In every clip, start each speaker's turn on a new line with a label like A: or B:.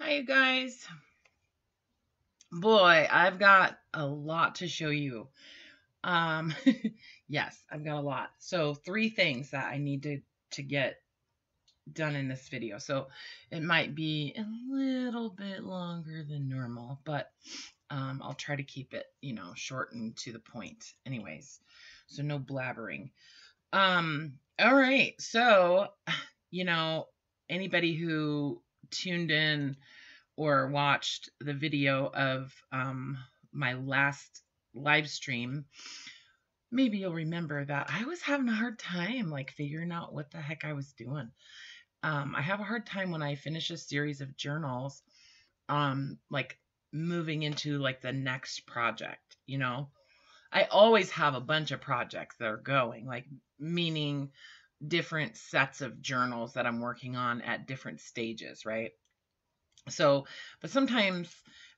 A: Hi, you guys. Boy, I've got a lot to show you. Um, yes, I've got a lot. So, three things that I need to get done in this video. So, it might be a little bit longer than normal, but I'll try to keep it, short and to the point. Anyways, so no blabbering. All right. So, anybody who tuned in or watched the video of my last live stream, maybe you'll remember that I was having a hard time like figuring out what the heck I was doing. I have a hard time when I finish a series of journals, like moving into like the next project, I always have a bunch of projects that are going, like meaning different sets of journals that I'm working on at different stages, right? So, but sometimes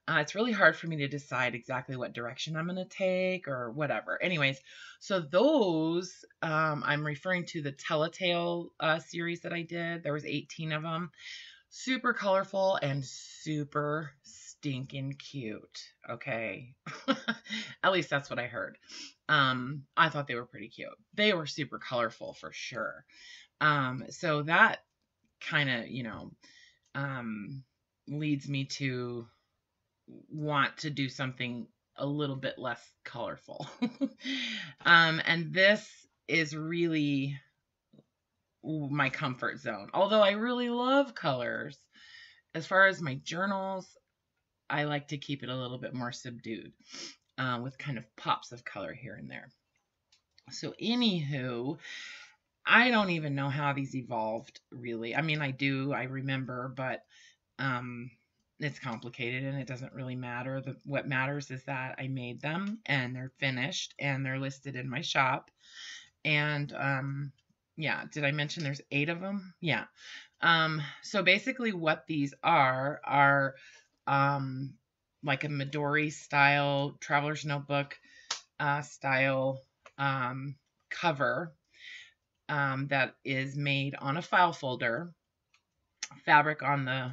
A: it's really hard for me to decide exactly what direction I'm going to take or whatever. Anyways, so those, I'm referring to the Telltale series that I did. There was 18 of them. Super colorful and super stinking cute. Okay. At least that's what I heard. I thought they were pretty cute. They were super colorful for sure. So that kind of, leads me to want to do something a little bit less colorful. And this is really my comfort zone. Although I really love colors, as far as my journals, I like to keep it a little bit more subdued, with kind of pops of color here and there. So anywho, I don't even know how these evolved, really. I mean, I remember, but it's complicated and it doesn't really matter. What matters is that I made them and they're finished and they're listed in my shop. And yeah, did I mention there's 8 of them? Yeah. So basically what these are like a Midori style traveler's notebook style cover that is made on a file folder, fabric on the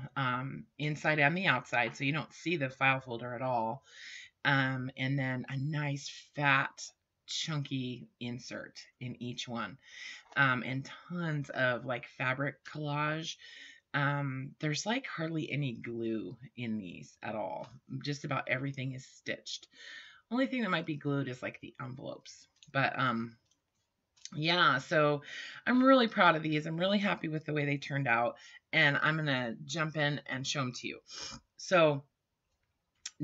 A: inside and the outside, so you don't see the file folder at all, and then a nice fat chunky insert in each one, and tons of like fabric collage. There's like hardly any glue in these at all. Just about everything is stitched. Only thing that might be glued is like the envelopes, but yeah, so I'm really proud of these. I'm really happy with the way they turned out, and I'm going to jump in and show them to you. So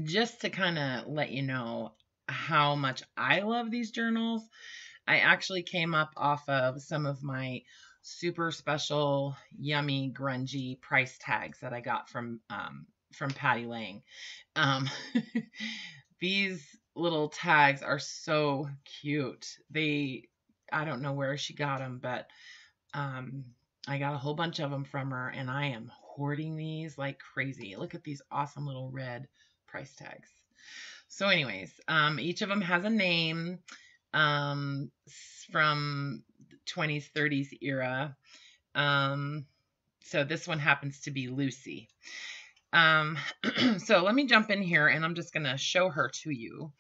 A: just to kind of let you know how much I love these journals, I actually came up off of some of my super special, yummy, grungy price tags that I got from Patty Lang. These little tags are so cute. I don't know where she got them, but I got a whole bunch of them from her, and I am hoarding these like crazy. Look at these awesome little red price tags. So anyways, each of them has a name from 20s, 30s era. So this one happens to be Lucy. So let me jump in here, and I'm just going to show her to you.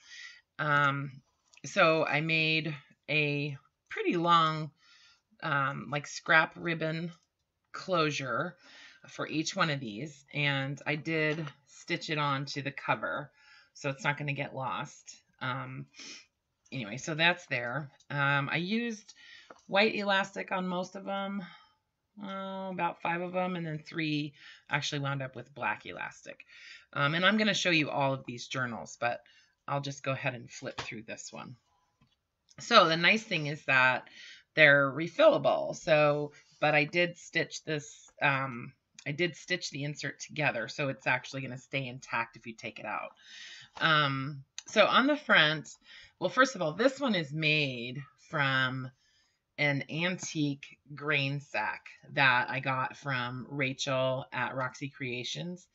A: So I made a pretty long like scrap ribbon closure for each one of these, and I did stitch it on to the cover so it's not going to get lost. Anyway, so that's there. I used white elastic on most of them, about 5 of them, and then 3 actually wound up with black elastic. And I'm going to show you all of these journals, but I'll just go ahead and flip through this one. So the nice thing is that they're refillable. So, but I did stitch this, I did stitch the insert together, so it's actually going to stay intact if you take it out. So on the front, well, first of all, this one is made from an antique grain sack that I got from Rachel at Roxy Creations.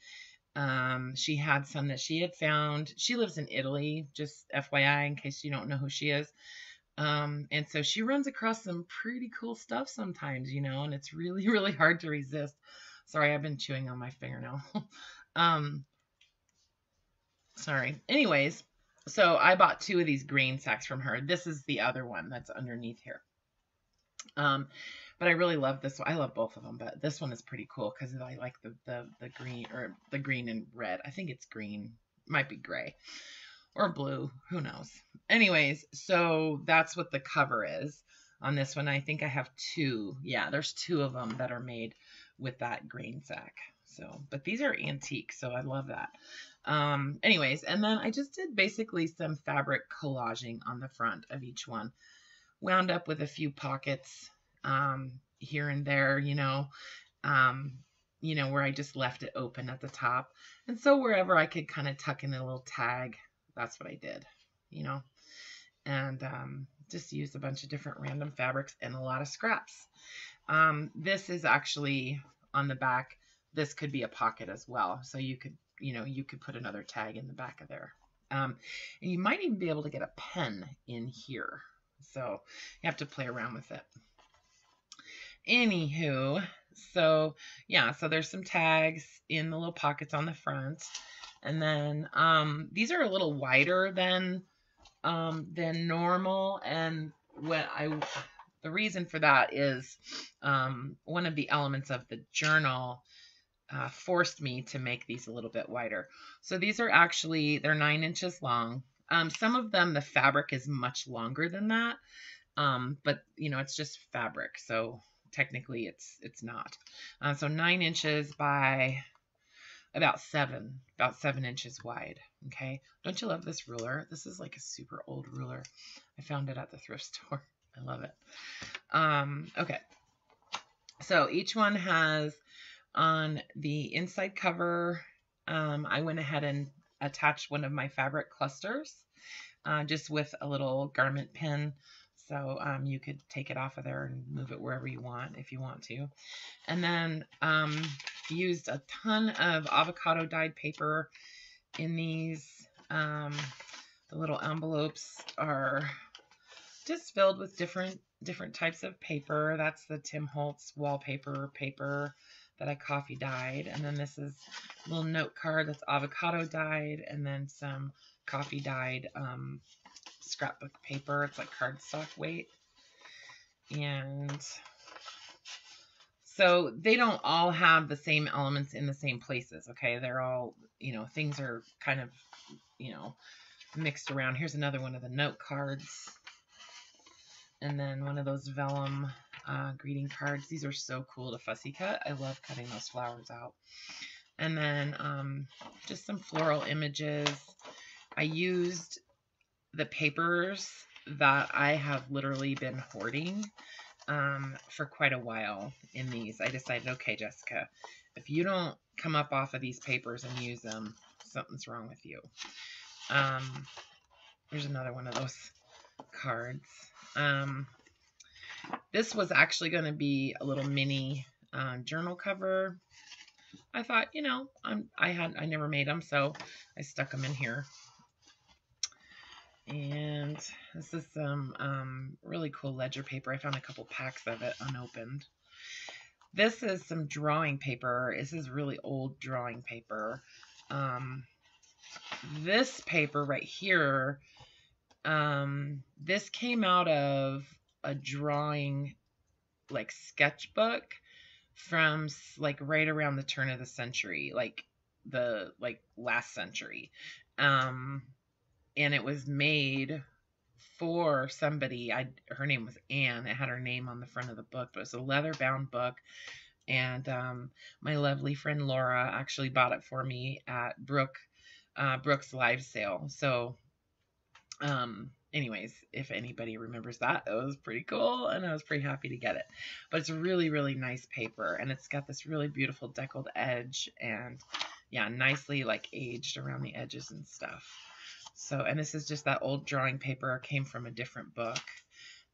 A: She had some that she had found. She lives in Italy, just FYI, in case you don't know who she is. And so she runs across some pretty cool stuff sometimes, and it's really, really hard to resist. Sorry, I've been chewing on my fingernail. Sorry. Anyways, so I bought 2 of these green sacks from her. This is the other one that's underneath here. But I really love this one. I love both of them, but this one is pretty cool because I like the green, or the green and red. I think it's green, might be gray or blue, who knows. Anyways, so that's what the cover is on this one. I think I have 2. Yeah, there's 2 of them that are made with that green sack. So, but these are antique, so I love that. Anyways, and then I just did basically some fabric collaging on the front of each one. Wound up with a few pockets here and there, where I just left it open at the top. And so wherever I could kind of tuck in a little tag, that's what I did, and just used a bunch of different random fabrics and a lot of scraps. This is actually on the back. This could be a pocket as well. So you could, you could put another tag in the back of there. And you might even be able to get a pen in here. So you have to play around with it. Anywho, so yeah, so there's some tags in the little pockets on the front. And then these are a little wider than normal. And the reason for that is one of the elements of the journal forced me to make these a little bit wider. So these are actually, they're 9 inches long. Some of them, the fabric is much longer than that. But it's just fabric. So technically it's not. So 9 inches by about 7 inches wide. Okay. Don't you love this ruler? This is like a super old ruler. I found it at the thrift store. I love it. Okay. So each one has, on the inside cover, I went ahead and attached one of my fabric clusters, just with a little garment pin. So you could take it off of there and move it wherever you want if you want to. And then used a ton of avocado dyed paper in these. The little envelopes are just filled with different types of paper. That's the Tim Holtz wallpaper paper that I coffee dyed. And then this is a little note card that's avocado dyed, and then some coffee dyed scrapbook paper. It's like cardstock weight. And so they don't all have the same elements in the same places. Okay. They're all, things are kind of, mixed around. Here's another one of the note cards. And then one of those vellum greeting cards. These are so cool to fussy cut. I love cutting those flowers out. And then just some floral images. I used the papers that I have literally been hoarding for quite a while in these. I decided, okay, Jessica, if you don't come up off of these papers and use them, something's wrong with you. There's another one of those cards. This was actually going to be a little mini journal cover. I thought, I never made them, so I stuck them in here. And this is some really cool ledger paper. I found a couple packs of it unopened. This is some drawing paper. This is really old drawing paper. This paper right here, this came out of a drawing like sketchbook from like right around the turn of the century, like last century. And it was made for somebody. Her name was Anne. It had her name on the front of the book, but it was a leather bound book. And my lovely friend Laura actually bought it for me at Brooke's live sale. So anyways, if anybody remembers that, it was pretty cool, and I was pretty happy to get it. But it's a really, really nice paper, and it's got this really beautiful deckled edge, and yeah, nicely like aged around the edges and stuff. So, and this is just that old drawing paper, came from a different book.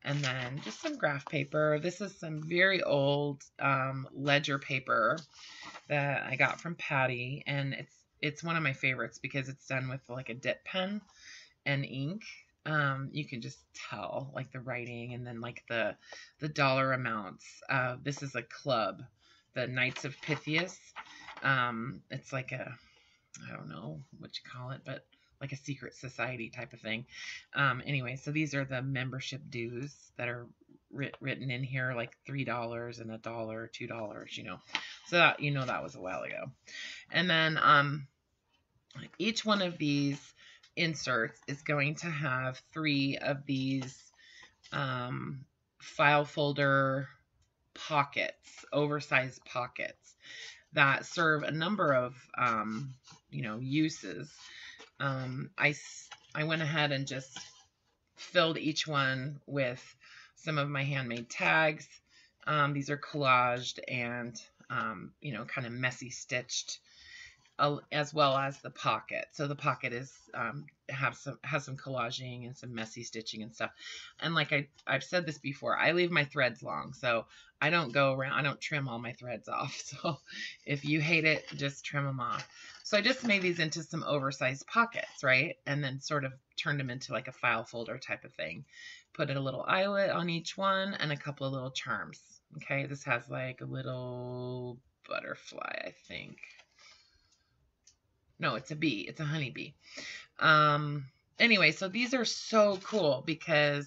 A: And then just some graph paper. This is some very old ledger paper that I got from Patty, and it's one of my favorites because it's done with like a dip pen and ink. You can just tell like the writing, and then like the dollar amounts. This is a club, the Knights of Pythias. It's like I don't know what you call it, but like a secret society type of thing. Anyway, so these are the membership dues that are written in here, like $3 and $1, $2, you know. So that, you know, that was a while ago. And then each one of these inserts is going to have 3 of these file folder pockets, oversized pockets that serve a number of, you know, uses. I went ahead and just filled each one with some of my handmade tags. These are collaged and, you know, kind of messy stitched, as well as the pocket. So the pocket is has some collaging and some messy stitching and stuff. And like I've said this before, I leave my threads long, so I don't go around, I don't trim all my threads off. So if you hate it, just trim them off. So I just made these into some oversized pockets, right? And then sort of turned them into like a file folder type of thing. Put a little eyelet on each one and a couple of little charms. Okay, this has like a little butterfly, I think. No, it's a bee. It's a honeybee. Anyway, so these are so cool because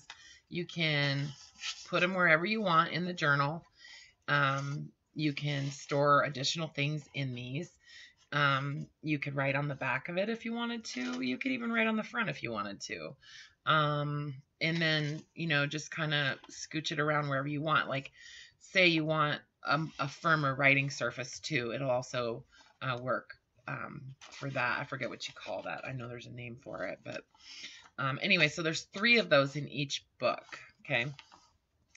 A: you can put them wherever you want in the journal. You can store additional things in these. You could write on the back of it if you wanted to. You could even write on the front if you wanted to. And then, you know, just kind of scooch it around wherever you want. Like, say you want a firmer writing surface too. It'll also work for that. I forget what you call that. I know there's a name for it, but anyway, so there's 3 of those in each book. Okay.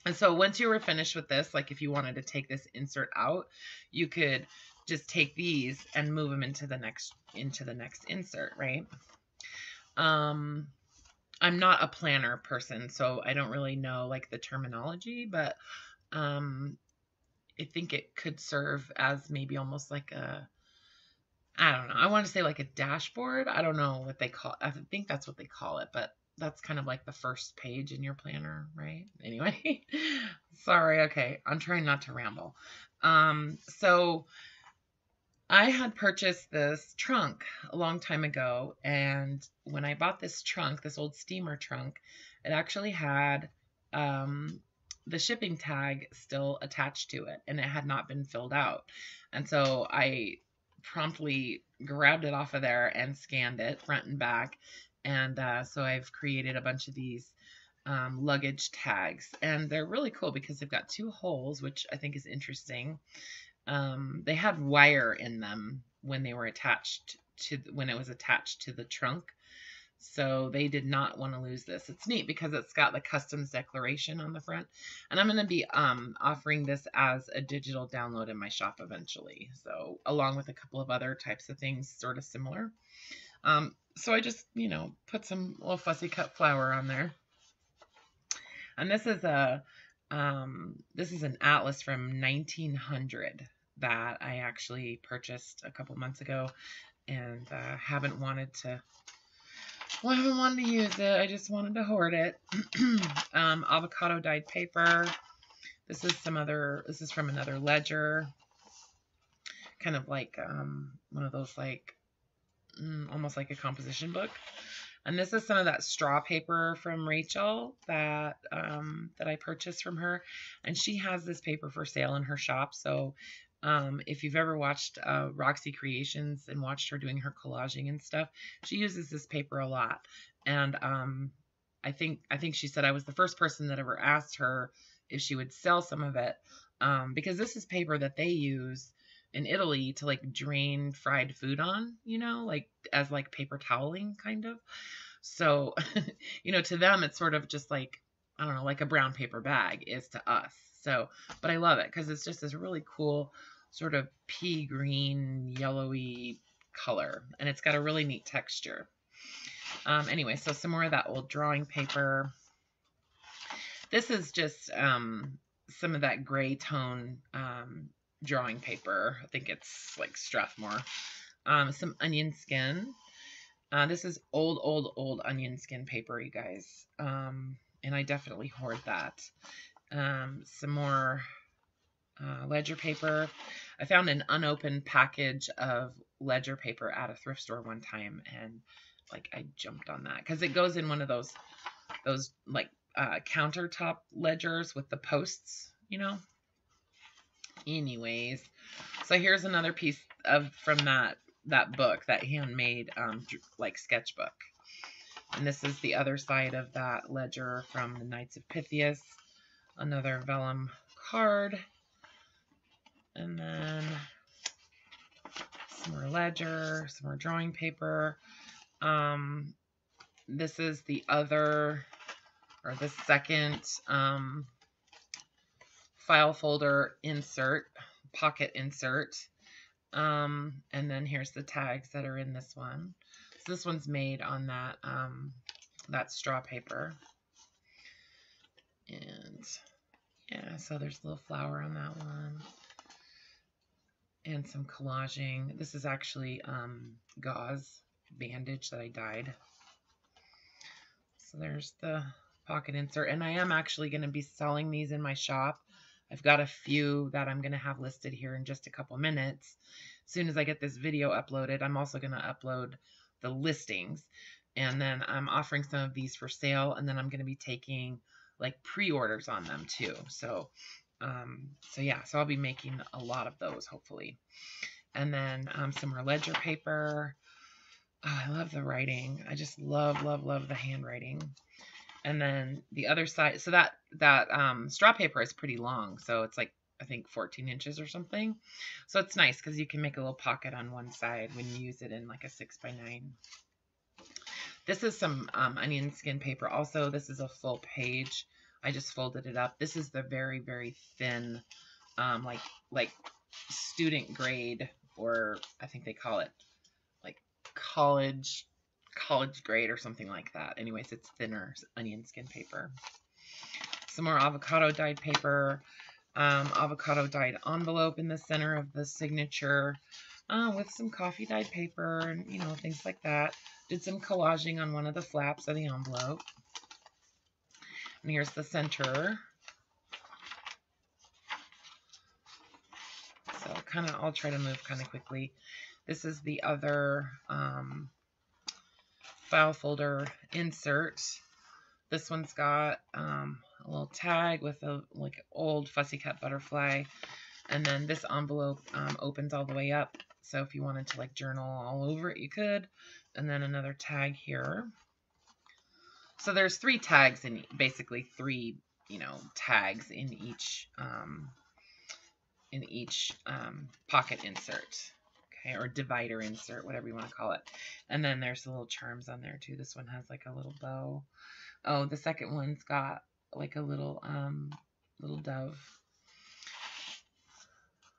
A: And so once you were finished with this, like if you wanted to take this insert out, you could just take these and move them into the next insert, right? I'm not a planner person, so I don't really know like the terminology, but I think it could serve as maybe almost like a, I don't know, I want to say like a dashboard. I don't know what they call it. I think that's what they call it, but that's kind of like the first page in your planner, right? Anyway, sorry. Okay. I'm trying not to ramble. So I had purchased this trunk a long time ago, and when I bought this trunk, this old steamer trunk, it actually had the shipping tag still attached to it, and it had not been filled out. And so I promptly grabbed it off of there and scanned it front and back. And so I've created a bunch of these luggage tags, and they're really cool because they've got 2 holes, which I think is interesting. They had wire in them when they were attached to, when it was attached to the trunk. So they did not want to lose this. It's neat because it's got the customs declaration on the front. And I'm going to be offering this as a digital download in my shop eventually. So along with a couple of other types of things sort of similar. So I just, you know, put some little fussy cut flower on there. And this is an atlas from 1900 that I actually purchased a couple months ago, and haven't wanted to use it. I just wanted to hoard it. Avocado dyed paper. This is from another ledger. Kind of like one of those like almost like a composition book. And this is some of that straw paper from Rachel that I purchased from her. And she has this paper for sale in her shop. So if you've ever watched Roxy Creations and watched her doing her collaging and stuff, she uses this paper a lot. And I think she said I was the first person that ever asked her if she would sell some of it, because this is paper that they use in Italy to like drain fried food on, you know, like as like paper toweling kind of. So, you know, to them, it's sort of just like, I don't know, like a brown paper bag is to us. So, but I love it because it's just this really cool sort of pea green, yellowy color, and it's got a really neat texture. Anyway, so some more of that old drawing paper. This is just some of that gray tone drawing paper. I think it's like Strathmore. Some onion skin. This is old onion skin paper, you guys. And I definitely hoard that. Some more ledger paper. I found an unopened package of ledger paper at a thrift store one time, and like I jumped on that because it goes in one of those like countertop ledgers with the posts, you know. Anyways, so here's another piece from that book, that handmade like sketchbook. And this is the other side of that ledger from the Knights of Pythias. Another vellum card. And then some more ledger, some more drawing paper. This is the other, or the second file folder insert, pocket insert. And then here's the tags that are in this one. So this one's made on that straw paper. And yeah, so there's a little flower on that one. And some collaging. This is actually gauze bandage that I dyed. So there's the pocket insert. And I am actually going to be selling these in my shop. I've got a few that I'm going to have listed here in just a couple minutes. As soon as I get this video uploaded, I'm also going to upload the listings. And then I'm offering some of these for sale. And then I'm going to be taking like pre-orders on them too. So yeah, so I'll be making a lot of those hopefully. And then some more ledger paper. Oh, I love the writing. I just love the handwriting. And then the other side, so that straw paper is pretty long. So it's like, I think 14 inches or something. So it's nice because you can make a little pocket on one side when you use it in like a 6x9. This is some onion skin paper. Also, this is a full page. I just folded it up. This is the very, very thin, like student grade, or I think they call it like college grade or something like that. Anyways, it's thinner onion skin paper. Some more avocado dyed paper, avocado dyed envelope in the center of the signature, with some coffee dyed paper and, you know, things like that. Did some collaging on one of the flaps of the envelope. And here's the center. So I'll try to move kind of quickly. This is the other file folder insert. This one's got a little tag with a like old fussy cut butterfly, and then this envelope opens all the way up. So if you wanted to like journal all over it, you could. And then another tag here. So there's 3 tags in, basically 3, you know, tags in each pocket insert. Okay, or divider insert, whatever you want to call it. And then there's the little charms on there too. This one has like a little bow. Oh, the second one's got like a little dove.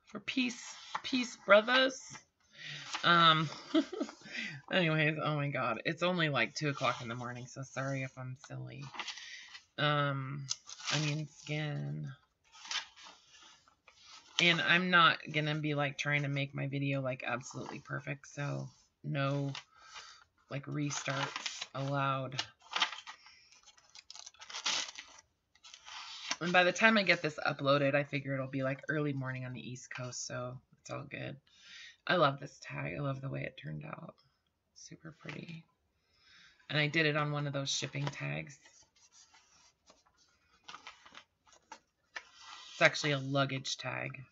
A: For peace, brothers. Anyways, oh my god, it's only like 2 o'clock in the morning, so sorry if I'm silly. Onion skin. And I'm not gonna be like trying to make my video like absolutely perfect, so no like restarts allowed. And by the time I get this uploaded, I figure it'll be like early morning on the East Coast, so it's all good. I love this tag. I love the way it turned out. Super pretty. And I did it on one of those shipping tags. It's actually a luggage tag.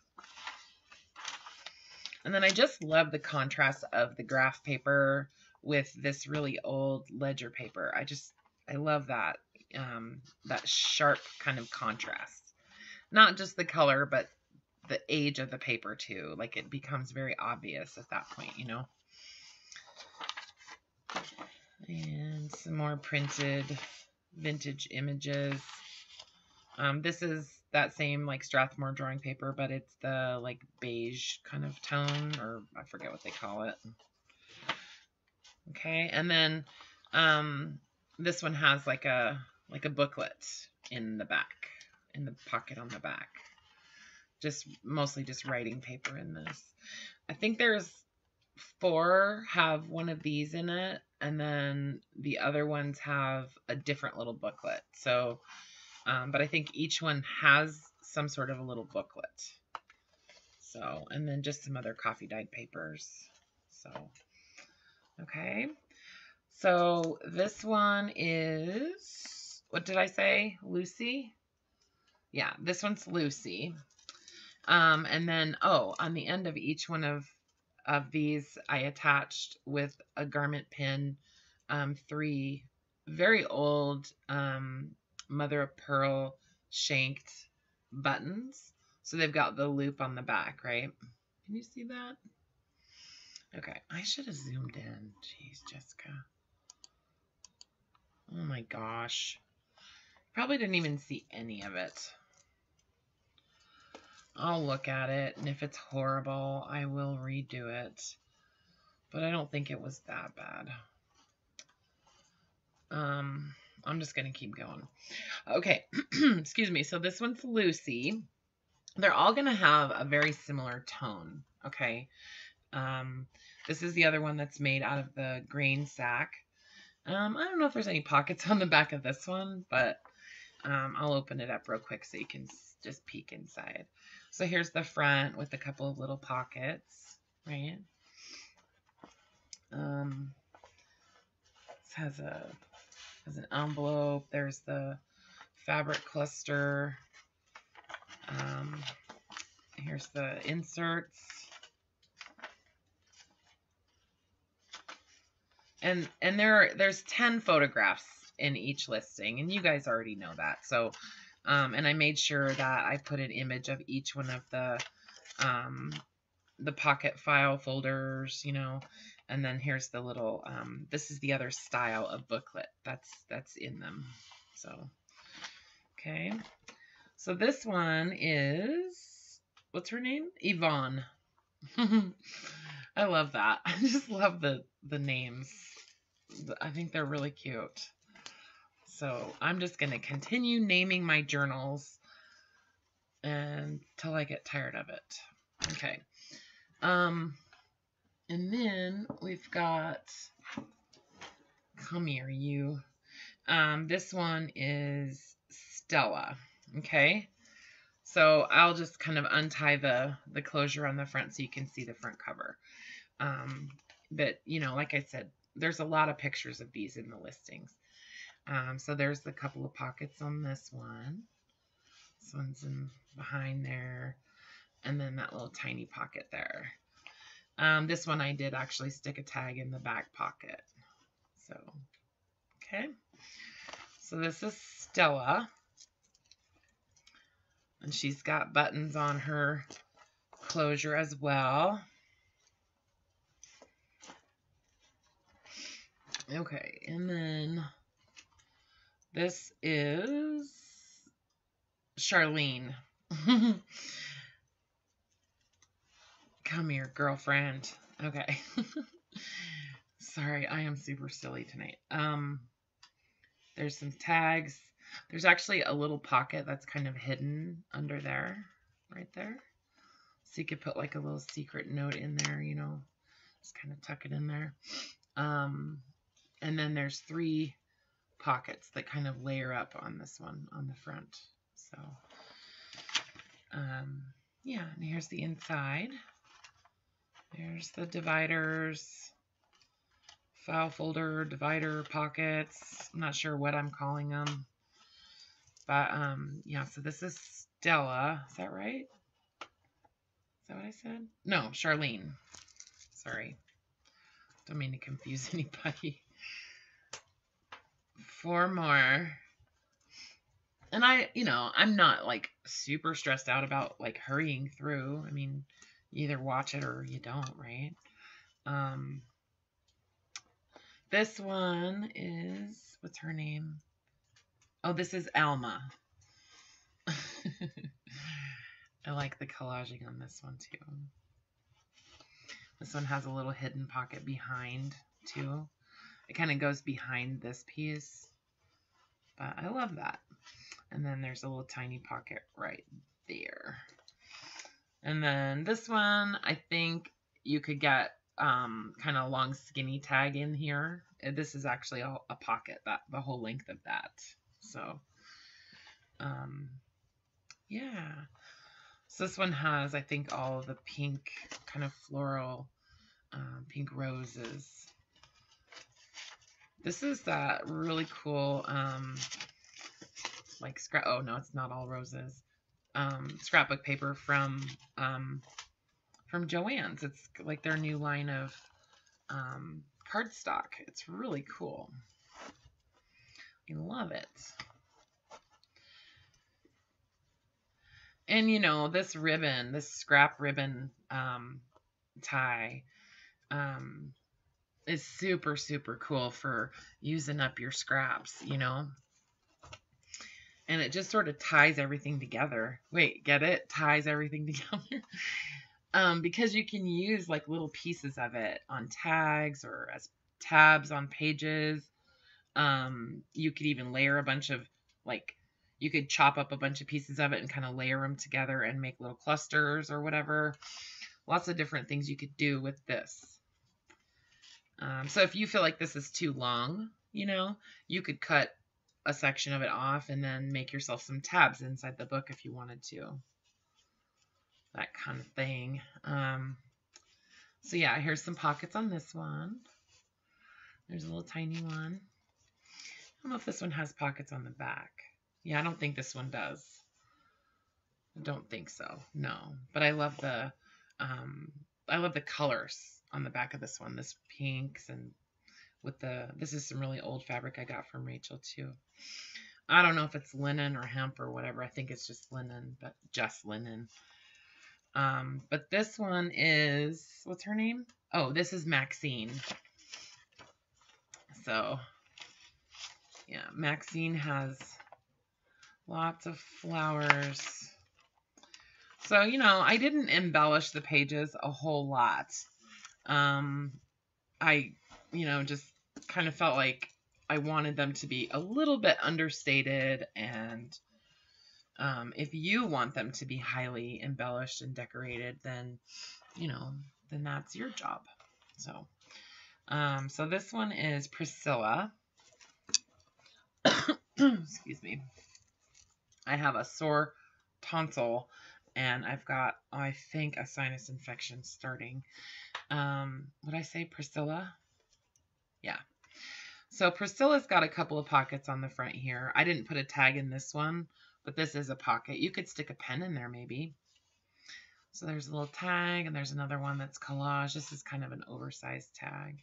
A: And then I just love the contrast of the graph paper with this really old ledger paper. I love that, that sharp kind of contrast. Not just the color, but the age of the paper too. Like it becomes very obvious at that point, you know. And some more printed vintage images. This is that same like Strathmore drawing paper, but it's the like beige kind of tone, or I forget what they call it. Okay, and then this one has like a booklet in the back, in the pocket on the back. Mostly just writing paper in this. I think there's 4 have one of these in it, and then the other ones have a different little booklet. So, but I think each one has some sort of a little booklet. So, and then just some other coffee dyed papers. So, okay. So this one is, what did I say? Lucy? Yeah, this one's Lucy. And then, oh, on the end of each one of these, I attached with a garment pin 3 very old mother of pearl shanked buttons. So they've got the loop on the back, right? Can you see that? Okay, I should have zoomed in. Jeez, Jessica. Oh my gosh. Probably didn't even see any of it. I'll look at it, and if it's horrible, I will redo it. But I don't think it was that bad. I'm just going to keep going. Okay, excuse me. So this one's Lucy. They're all going to have a very similar tone, okay? This is the other one that's made out of the grain sack. I don't know if there's any pockets on the back of this one, but I'll open it up real quick so you can just peek inside. So here's the front with a couple of little pockets, right? This has an envelope. There's the fabric cluster. Here's the inserts. And there's 10 photographs in each listing, and you guys already know that. So, and I made sure that I put an image of each one of the pocket file folders, you know, and then here's the little, this is the other style of booklet that's in them. So, okay. So this one is, what's her name? Yvonne. I love that. I just love the names. I think they're really cute. So I'm just going to continue naming my journals until I get tired of it. Okay. And then we've got, come here, you. This one is Stella. Okay. So I'll just kind of untie the closure on the front so you can see the front cover. But, you know, like I said, there's a lot of pictures of these in the listings. So there's a couple of pockets on this one. This one's in behind there. And then that little tiny pocket there. This one I did actually stick a tag in the back pocket. So, okay. So this is Stella. And she's got buttons on her closure as well. Okay, and then this is Charlene. Come here, girlfriend. Okay. Sorry, I am super silly tonight. There's some tags. There's actually a little pocket that's kind of hidden under there, right there. So you could put like a little secret note in there, you know, just kind of tuck it in there. And then there's 3 pockets that kind of layer up on this one on the front. So, yeah, and here's the inside. There's the dividers, file folder, divider, pockets. I'm not sure what I'm calling them. But, yeah, so this is Stella. Is that right? Is that what I said? No, Charlene. Sorry. Don't mean to confuse anybody. 4 more. And I'm not like super stressed out about like hurrying through. I mean, you either watch it or you don't, right? This one is, what's her name? Oh, this is Alma. I like the collaging on this one too. This one has a little hidden pocket behind too. It kind of goes behind this piece. But I love that. And then there's a little tiny pocket right there. And then this one, I think you could get kind of long skinny tag in here. This is actually a pocket, that the whole length of that. So, yeah. So this one has, I think, all of the pink kind of floral pink roses. This is that really cool, like oh no, it's not all roses. Scrapbook paper from Joann's. It's like their new line of cardstock. It's really cool. I love it. And you know, this ribbon, this scrap ribbon tie is super, super cool for using up your scraps, you know. And it just sort of ties everything together. Wait, get it? Ties everything together. Because you can use like little pieces of it on tags or as tabs on pages. You could even layer a bunch of, like, you could chop up a bunch of pieces of it and kind of layer them together and make little clusters or whatever. Lots of different things you could do with this. So if you feel like this is too long, you know, you could cut a section of it off and then make yourself some tabs inside the book if you wanted to. That kind of thing. So yeah, here's some pockets on this one. There's a little tiny one. I don't know if this one has pockets on the back. Yeah, I don't think this one does. I don't think so. No, but I love the colors on the back of this one. This pinks and with this is some really old fabric I got from Rachel too. I don't know if it's linen or hemp or whatever. I think it's just linen, but just linen. But this one is, what's her name? Oh, this is Maxine. So yeah, Maxine has lots of flowers. So, you know, I didn't embellish the pages a whole lot. I, you know, just kind of felt like I wanted them to be a little bit understated, and if you want them to be highly embellished and decorated, then, you know, then that's your job. So, so this one is Priscilla. Excuse me. I have a sore tonsil, and I've got, I think, a sinus infection starting. Would I say Priscilla? Yeah. So Priscilla's got a couple of pockets on the front here. I didn't put a tag in this one, but this is a pocket. You could stick a pen in there maybe. So there's a little tag, and there's another one that's collage. This is kind of an oversized tag.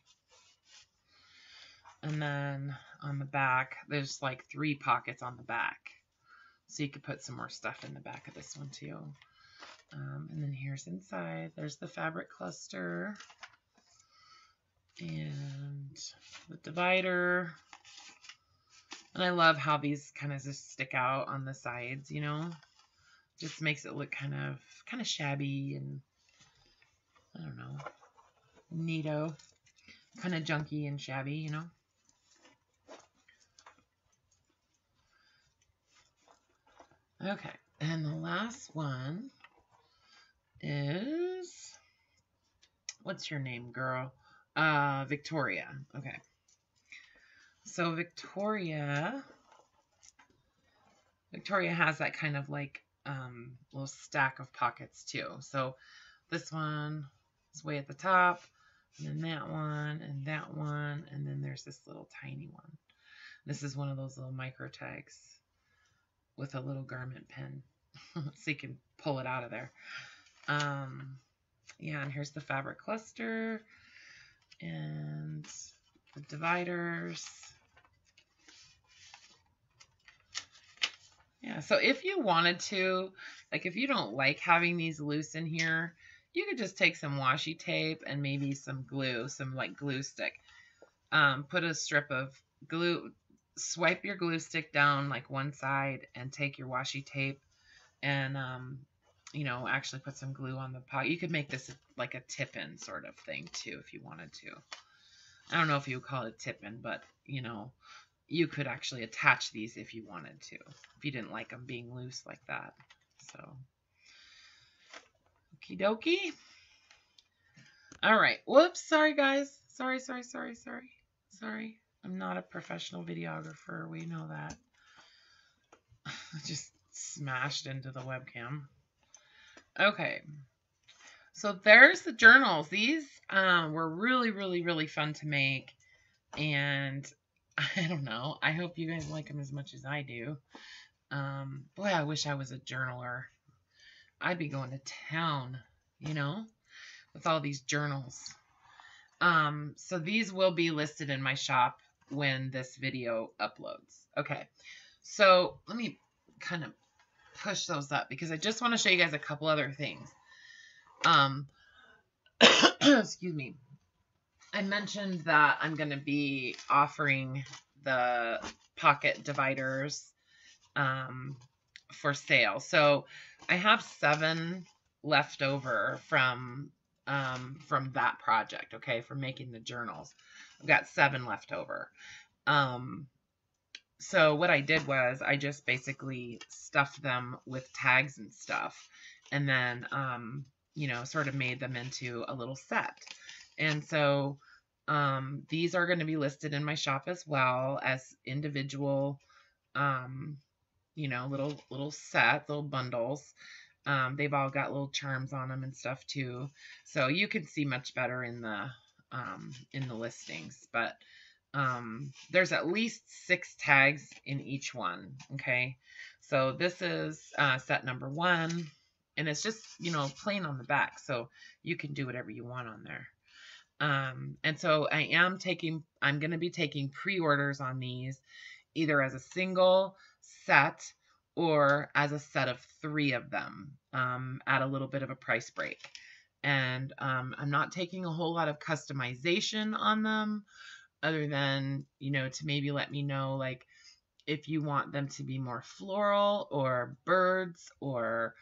A: And then on the back, there's like 3 pockets on the back. So you could put some more stuff in the back of this one too. And then here's inside. There's the fabric cluster. And the divider. And I love how these kind of just stick out on the sides, you know. Just makes it look kind of shabby and, I don't know, neato. Kind of junky and shabby, you know. Okay, and the last one is, what's your name, girl? Victoria. Okay. So Victoria has that kind of like little stack of pockets too. So this one is way at the top, and then that one, and then there's this little tiny one. This is one of those little micro tags with a little garment pin, so you can pull it out of there. Yeah, and here's the fabric cluster and the dividers. Yeah, so if you wanted to, like if you don't like having these loose in here, you could just take some washi tape and maybe some glue, some like glue stick. Put a strip of glue, swipe your glue stick down like one side and take your washi tape and, you know, actually put some glue on the pot. You could make this like a tip-in sort of thing too if you wanted to. I don't know if you would call it tip-in, but, you know, you could actually attach these if you wanted to, if you didn't like them being loose like that. So, okie dokie. All right. Whoops. Sorry, guys. Sorry. I'm not a professional videographer. We know that. I just smashed into the webcam. Okay. So there's the journals. These were really, really, really fun to make. And I don't know. I hope you guys like them as much as I do. Boy, I wish I was a journaler. I'd be going to town, you know, with all these journals. So these will be listed in my shop when this video uploads. Okay, so let me kind of push those up because I just want to show you guys a couple other things. Excuse me. I mentioned that I'm going to be offering the pocket dividers for sale. So I have 7 left over from that project, okay, from making the journals. I've got 7 left over. So what I did was I just basically stuffed them with tags and stuff, and then you know, sort of made them into a little set. And so these are going to be listed in my shop as well as individual you know, little sets, little bundles. They've all got little charms on them and stuff too, so you can see much better in the listings. But there's at least 6 tags in each one. Okay, so this is set number 1, and it's just, you know, plain on the back, so you can do whatever you want on there. And so I'm going to be taking pre-orders on these, either as a single set or as a set of 3 of them at a little bit of a price break. And I'm not taking a whole lot of customization on them, other than, you know, to maybe let me know, like, if you want them to be more floral or birds or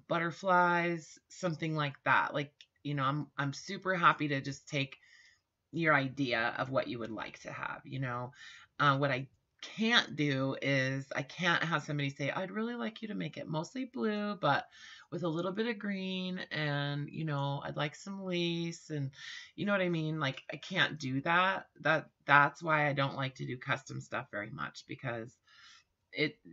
A: butterflies, something like that. Like, you know, I'm super happy to just take your idea of what you would like to have. You know, what I can't do is I can't have somebody say, I'd really like you to make it mostly blue, but with a little bit of green, and, you know, I'd like some lace, and you know what I mean? Like, I can't do that. That's why I don't like to do custom stuff very much, because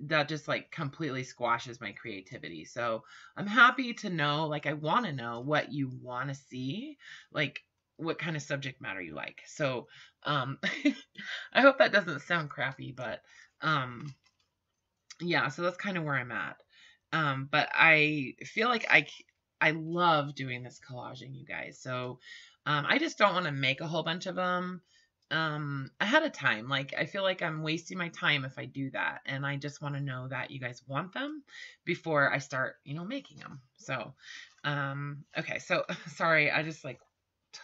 A: that just like completely squashes my creativity. So I'm happy to know, like, I want to know what you want to see, like what kind of subject matter you like. So I hope that doesn't sound crappy, but yeah, so that's kind of where I'm at. But I feel like I love doing this collaging, you guys. So I just don't want to make a whole bunch of them ahead of time. Like, I feel like I'm wasting my time if I do that, and I just want to know that you guys want them before I start, you know, making them. So okay, so sorry, I just like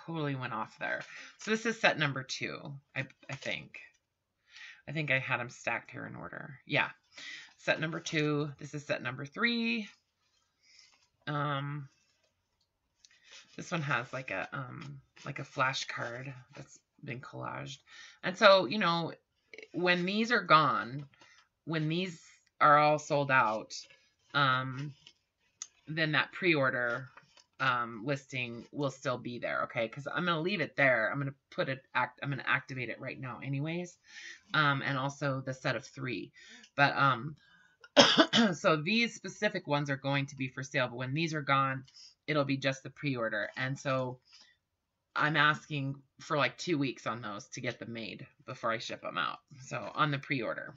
A: totally went off there. So this is set number 2. I think I had them stacked here in order. Yeah, set number 2. This is set number 3. This one has like a flashcard that's been collaged. And so, you know, when these are gone, when these are all sold out, then that pre-order listing will still be there, okay? Because I'm going to leave it there. I'm going to I'm going to activate it right now anyways. And also the set of 3. But so these specific ones are going to be for sale, but when these are gone, it'll be just the pre-order. And so I'm asking for like 2 weeks on those to get them made before I ship them out. So on the pre-order.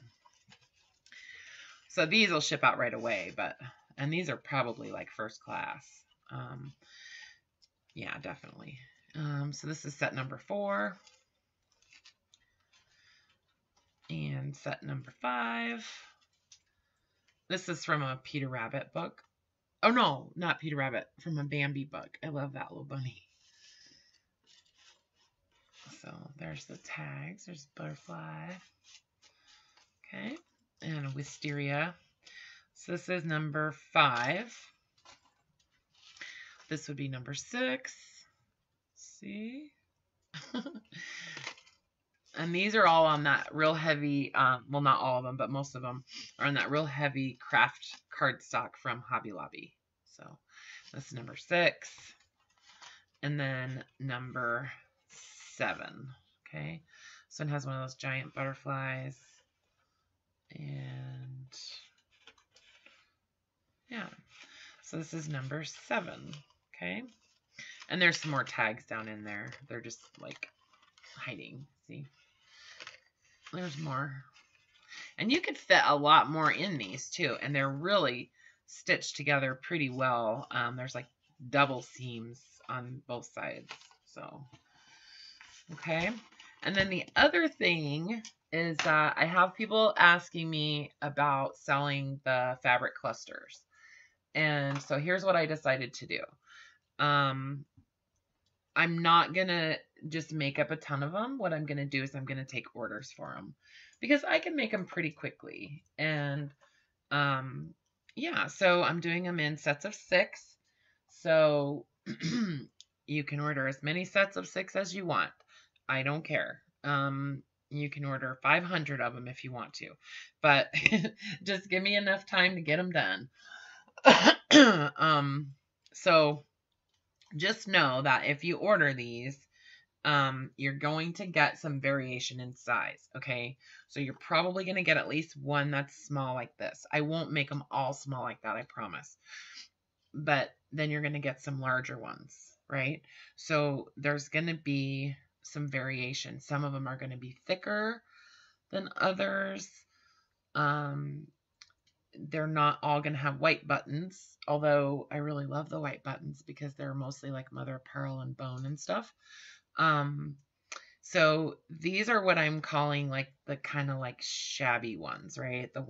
A: So these will ship out right away, and these are probably like first class. Yeah, definitely. So this is set number 4. And set number 5. This is from a Peter Rabbit book. Oh no, not Peter Rabbit, from a Bambi book. I love that little bunny. So there's the tags. There's butterfly. Okay. And a wisteria. So this is number 5. This would be number 6. See? And these are all on that real heavy, well, not all of them, but most of them are on that real heavy craft cardstock from Hobby Lobby. So this is number 6. And then number 7. Okay. So it has one of those giant butterflies. And yeah. So this is number 7. Okay. And there's some more tags down in there. They're just like hiding. See? There's more. And you could fit a lot more in these too. And they're really stitched together pretty well. There's like double seams on both sides. So, okay. And then the other thing is I have people asking me about selling the fabric clusters. And so here's what I decided to do. I'm not going to just make up a ton of them. What I'm going to do is I'm going to take orders for them because I can make them pretty quickly. And yeah, so I'm doing them in sets of 6. So you can order as many sets of 6 as you want. I don't care. You can order 500 of them if you want to, but just give me enough time to get them done. So just know that if you order these, you're going to get some variation in size. Okay. So you're probably going to get at least one that's small like this. I won't make them all small like that. I promise. But then you're going to get some larger ones, right? So there's going to be some variation. Some of them are going to be thicker than others. They're not all going to have white buttons, although I really love the white buttons because they're mostly like mother of pearl and bone and stuff. So these are what I'm calling like the kind of like shabby ones, right? The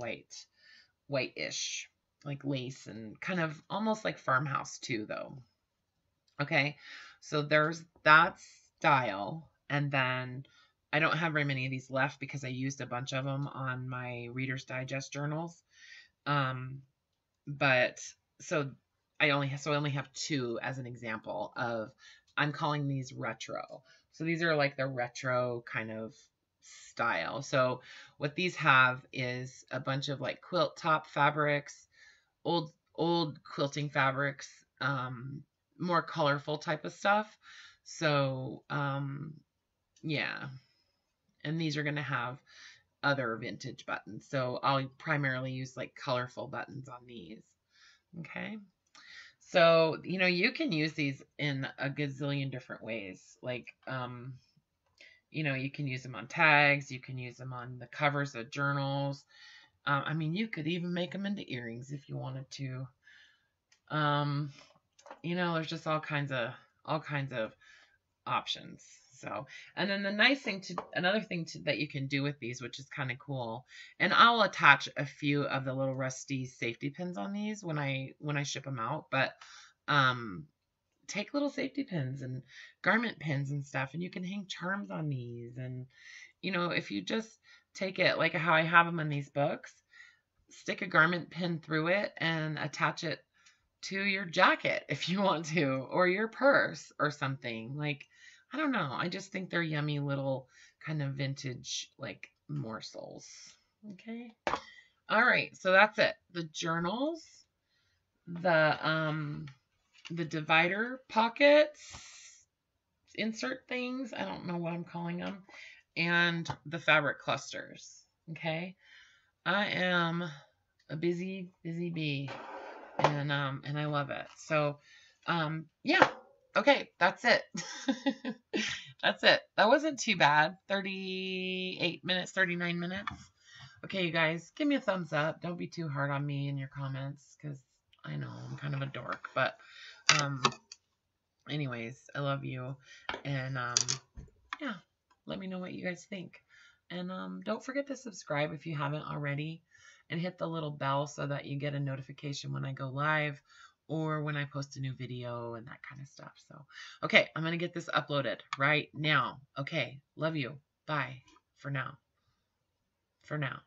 A: white-ish, like lace and kind of almost like farmhouse too, though. Okay, so there's that style. And then I don't have very many of these left because I used a bunch of them on my Reader's Digest journals. But so I only have 2 as an example of, I'm calling these retro. So these are like the retro kind of style. So what these have is a bunch of like quilt top fabrics, old quilting fabrics, more colorful type of stuff. So, yeah. And these are going to have other vintage buttons. So I'll primarily use like colorful buttons on these. Okay. So, you know, you can use these in a gazillion different ways. Like, you know, you can use them on tags. You can use them on the covers of journals. I mean, you could even make them into earrings if you wanted to. You know, there's just all kinds of options. So, and then the nice thing another thing that you can do with these, which is kind of cool, and I'll attach a few of the little rusty safety pins on these when I ship them out, but take little safety pins and garment pins and stuff, and you can hang charms on these. And, you know, if you just take it like how I have them in these books, stick a garment pin through it and attach it to your jacket if you want to, or your purse or something. Like, I don't know. I just think they're yummy little kind of vintage like morsels. Okay. All right. So that's it. The journals, the divider pockets, insert things. I don't know what I'm calling them. And the fabric clusters. Okay. I am a busy bee, and I love it. So, yeah. Okay, that's it. That's it. That wasn't too bad. 38 minutes, 39 minutes. Okay, you guys, give me a thumbs up. Don't be too hard on me in your comments, because I know I'm kind of a dork. But anyways, I love you. And yeah, let me know what you guys think. And don't forget to subscribe if you haven't already. And hit the little bell so that you get a notification when I go live, or when I post a new video and that kind of stuff. So, okay, I'm going to get this uploaded right now. Okay, love you. Bye for now. For now.